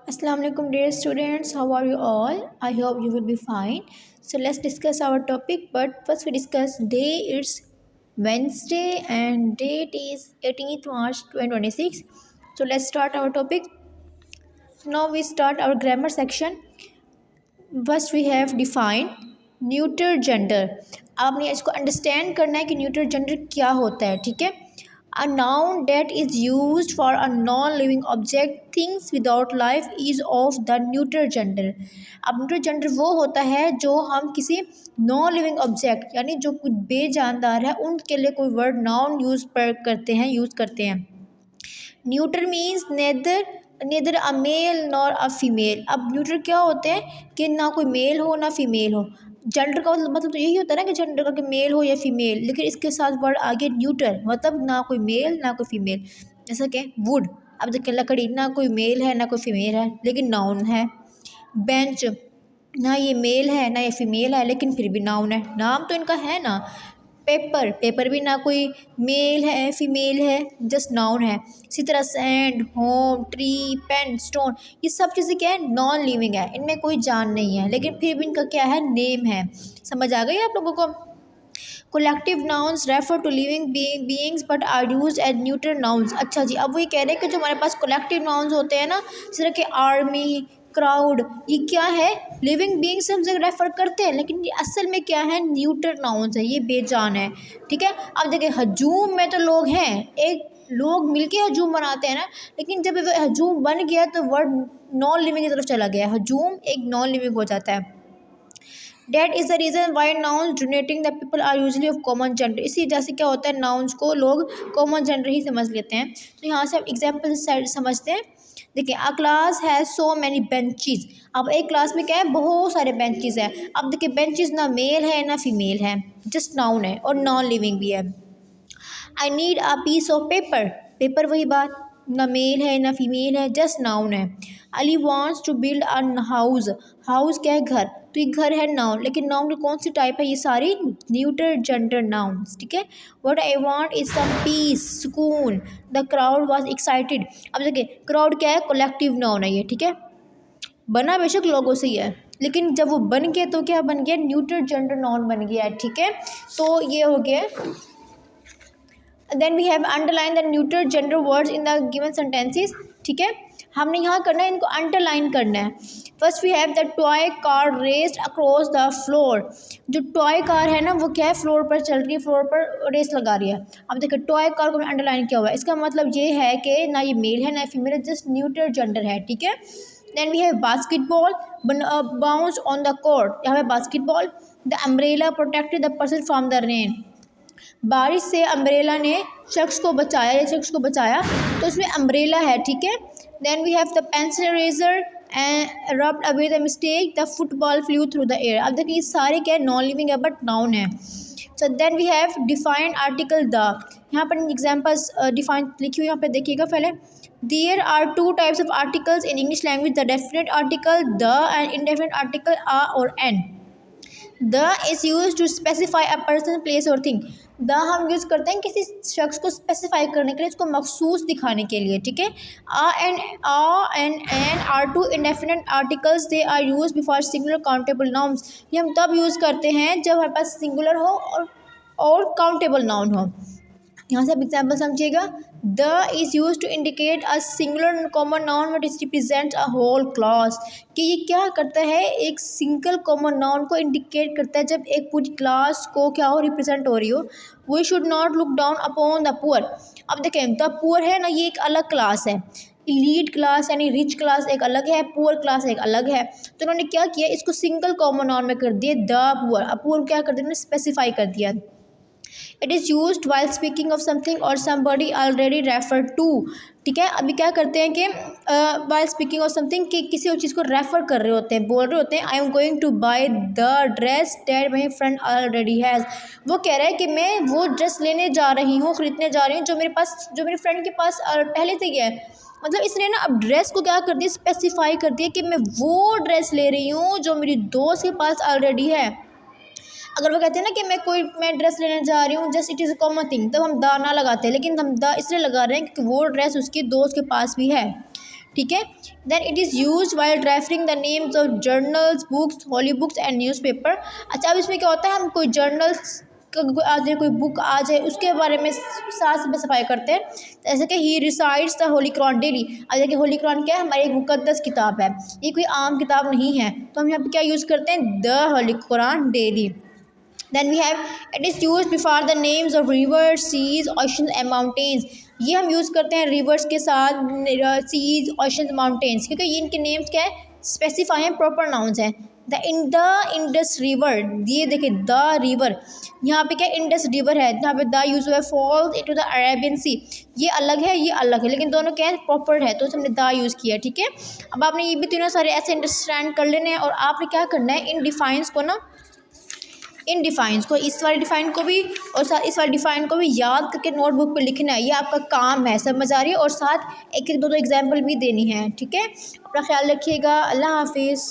Assalamu alaikum dear students, how are you all? I hope you will be fine. So let's discuss our topic, but first we discuss day. It's Wednesday and date is 18th March 2026. So let's start our topic. Now we start our grammar section. First we have define neuter gender. आपने इसको understand करना है कि neuter gender क्या होता है. ठीक है. A noun that is used for a non-living object, things without life, is of the neuter gender. अब न्यूटर जेंडर वो होता है जो हम किसी नॉन लिविंग ऑब्जेक्ट यानी जो कुछ बेजानदार है उनके लिए कोई वर्ड नाउन यूज़ करते हैं. Neuter means neither a male nor a female. अब न्यूटर क्या होते हैं कि ना कोई मेल हो ना फीमेल हो. जेंडर का मतलब तो यही होता है ना कि जेंडर का कि मेल हो या फीमेल, लेकिन इसके साथ वर्ड आगे न्यूटर मतलब ना कोई मेल ना कोई फीमेल. जैसा कि वुड. अब देखिए लकड़ी, ना कोई मेल है ना कोई फीमेल है लेकिन नाउन है. बेंच, ना ये मेल है ना ये फीमेल है लेकिन फिर भी नाउन है, नाम तो इनका है ना. पेपर भी ना कोई मेल है फीमेल है, जस्ट नाउन है. इसी तरह sand, home, tree, pen, stone, ये सब चीज़ें क्या है, नॉन लिविंग है, इनमें कोई जान नहीं है लेकिन फिर भी इनका क्या है, नेम है. समझ आ गई आप लोगों को. Collective nouns refer to living beings but are use as neuter nouns. अच्छा जी, अब वो ये कह रहे हैं कि जो हमारे पास कोलेक्टिव नाउन्स होते हैं ना, जिस तरह के आर्मी, क्राउड, ये क्या है, लिविंग बीइंग से हम रेफर करते हैं लेकिन ये असल में क्या है, न्यूटर नाउन्स है, ये बेजान है. ठीक है. अब देखिए हजूम में तो लोग हैं, एक लोग मिलके हजूम बनाते हैं ना, लेकिन जब हजूम बन गया तो वर्ड नॉन लिविंग की तरफ चला गया, हजूम एक नॉन लिविंग हो जाता है. That is the reason why nouns donating the people are usually of common gender. इसी वजह से क्या होता है, नाउन्स को लोग कॉमन जेंडर ही समझ लेते हैं. तो यहाँ से हम एग्जाम्पल समझते हैं. देखिए, अ class has so many benches. अब एक क्लास में क्या है, बहुत सारे बेंचेस हैं. अब देखिए बेंचेस ना मेल है ना फीमेल है, जस्ट नाउन है और नॉन लिविंग भी है. I need a piece of paper. Paper वही बात, ना मेल है ना फीमेल है, जस्ट नाउन है. Ali wants to build a house. House क्या है, घर, तो ये घर है नाउन, लेकिन नाउन की कौन सी टाइप है, ये सारी न्यूटर जेंडर नाउन्स. ठीक है. What I want is some peace, सुकून. The crowd was excited. अब देखिए क्राउड क्या है, कलेक्टिव नाउन है ये. ठीक है. बना बेशक लोगों से ही है लेकिन जब वो बन गया तो क्या बन गया, न्यूटर जेंडर नाउन बन गया है. ठीक है. तो ये हो गया. Then we have underline the neuter gender words in the given sentences. ठीक है. हमने यहाँ करना है, इनको अंडरलाइन करना है. First we have the toy car raced across the floor. जो टॉय कार है ना वो क्या है, फ्लोर पर चल रही है, फ्लोर पर रेस लगा रही है. अब देखिए टॉय कार को अंडरलाइन किया हुआ है, इसका मतलब ये है कि ना ये मेल है ना फीमेल है, जस्ट न्यूटर जेंडर है. ठीक है. Then we have basketball bounce on the court. यहाँ पे basketball. The umbrella protected the person from the rain. बारिश से अम्ब्रेला ने शख्स को बचाया या शख्स को बचाया, तो इसमें अम्ब्रेला है. ठीक है. Then we have the pencil eraser and rubbed away the mistake, the football flew through the air. अब देखिए ये सारे क्या है, नॉन लिविंग है बट नाउन है. So then we have defined article the. यहाँ पर एग्जाम्पल्स डिफाइन लिखी हुई, यहाँ पे देखिएगा पहले. There are two types of articles in English language, the definite article the and indefinite article a और an. The is use to specify a person, place और थिंग. द हम यूज़ करते हैं किसी शख्स को स्पेसिफाई करने के लिए, इसको मखसूस दिखाने के लिए. ठीक है. A and an are two indefinite articles, they are use before singular countable nouns. ये हम तब यूज़ करते हैं जब हमारे पास सिंगुलर हो और काउंटेबल नाउन हो. यहाँ से आप एग्जाम्पल समझिएगा. The is use to indicate a singular common noun but it represents a whole class. कि ये क्या करता है, एक सिंगल कॉमन नाउन को इंडिकेट करता है जब एक पूरी क्लास को क्या हो, रिप्रेजेंट हो रही हो. We should not look down upon the poor. अब देखें द पुअर है ना, ये एक अलग क्लास है. लीड क्लास यानी रिच क्लास एक अलग है, पुअर क्लास एक अलग है. तो उन्होंने क्या किया, इसको सिंगल कॉमन नाउन में कर दिए द पुअर. अब पुअर क्या कर दिया, उन्होंने स्पेसिफाई कर दिया. It is use while speaking of something और समबडी ऑलरेडी रेफर टू. ठीक है. अभी क्या करते हैं कि वाइल स्पीकिंग ऑफ समथिंग, कि किसी और चीज़ को रेफ़र कर रहे होते हैं, बोल रहे होते हैं. I am going to buy the dress that my friend already has. वो कह रहा है कि मैं वो ड्रेस लेने जा रही हूँ, ख़रीदने जा रही हूँ जो मेरे फ्रेंड के पास पहले से ही है. मतलब इसने ना अब ड्रेस को क्या कर दिया, स्पेसिफाई कर दिया कि मैं वो ड्रेस ले रही हूँ जो मेरी दोस्त के पास ऑलरेडी है. अगर वो कहते हैं ना कि मैं ड्रेस लेने जा रही हूँ, just it is a common thing, तब हम द ना लगाते हैं, लेकिन हम द इसलिए लगा रहे हैं क्योंकि वो ड्रेस उसकी दोस्त के पास भी है. ठीक है। Then it is use while referring the names of journals, books, holy books and newspaper. अच्छा, अब इसमें क्या होता है, हम कोई जर्नल्स आ जाए, कोई बुक आ जाए, उसके बारे में साथ में सफाई करते हैं। जैसे कि he recites the holy Quran daily. अब देखिए होली कुरान क्या है, हमारी एक मुकद्दस किताब है, ये कोई आम किताब नहीं है, तो हम यहाँ पे क्या यूज़ करते हैं, the holy Quran daily. Then we have it is use before the names of rivers, seas, oceans and mountains. ये हम यूज़ करते हैं रिवर्स के साथ, सीज, ओशंस, माउंटेन्स, क्योंकि ये इनके नेम्स क्या है, स्पेसिफाई हैं, प्रॉपर नाउन्स हैं। द इंडस रिवर, ये देखिए द रिवर, यहाँ पे क्या इंडस रिवर है, यहाँ पे द यूज हुआ है, फॉल्स इनटू द अरेबियन सी। ये अलग है, ये अलग है, लेकिन दोनों क्या है, प्रॉपर है, तो हमने द यूज़ किया, ठीक है। अब आपने ये भी तीनों सारे ऐसे अंडरस्टैंड कर लेने हैं, और आपने क्या करना है, इन डिफाइंस को ना, इन डिफाइंस को, इस वाले डिफाइन को भी और साथ इस वाले डिफाइन को भी याद करके नोटबुक पे लिखना है, ये आपका काम है, समझ आ रही है। और साथ एक एक दो एग्जाम्पल भी देनी है, ठीक है। अपना ख्याल रखिएगा, अल्लाह हाफिज़।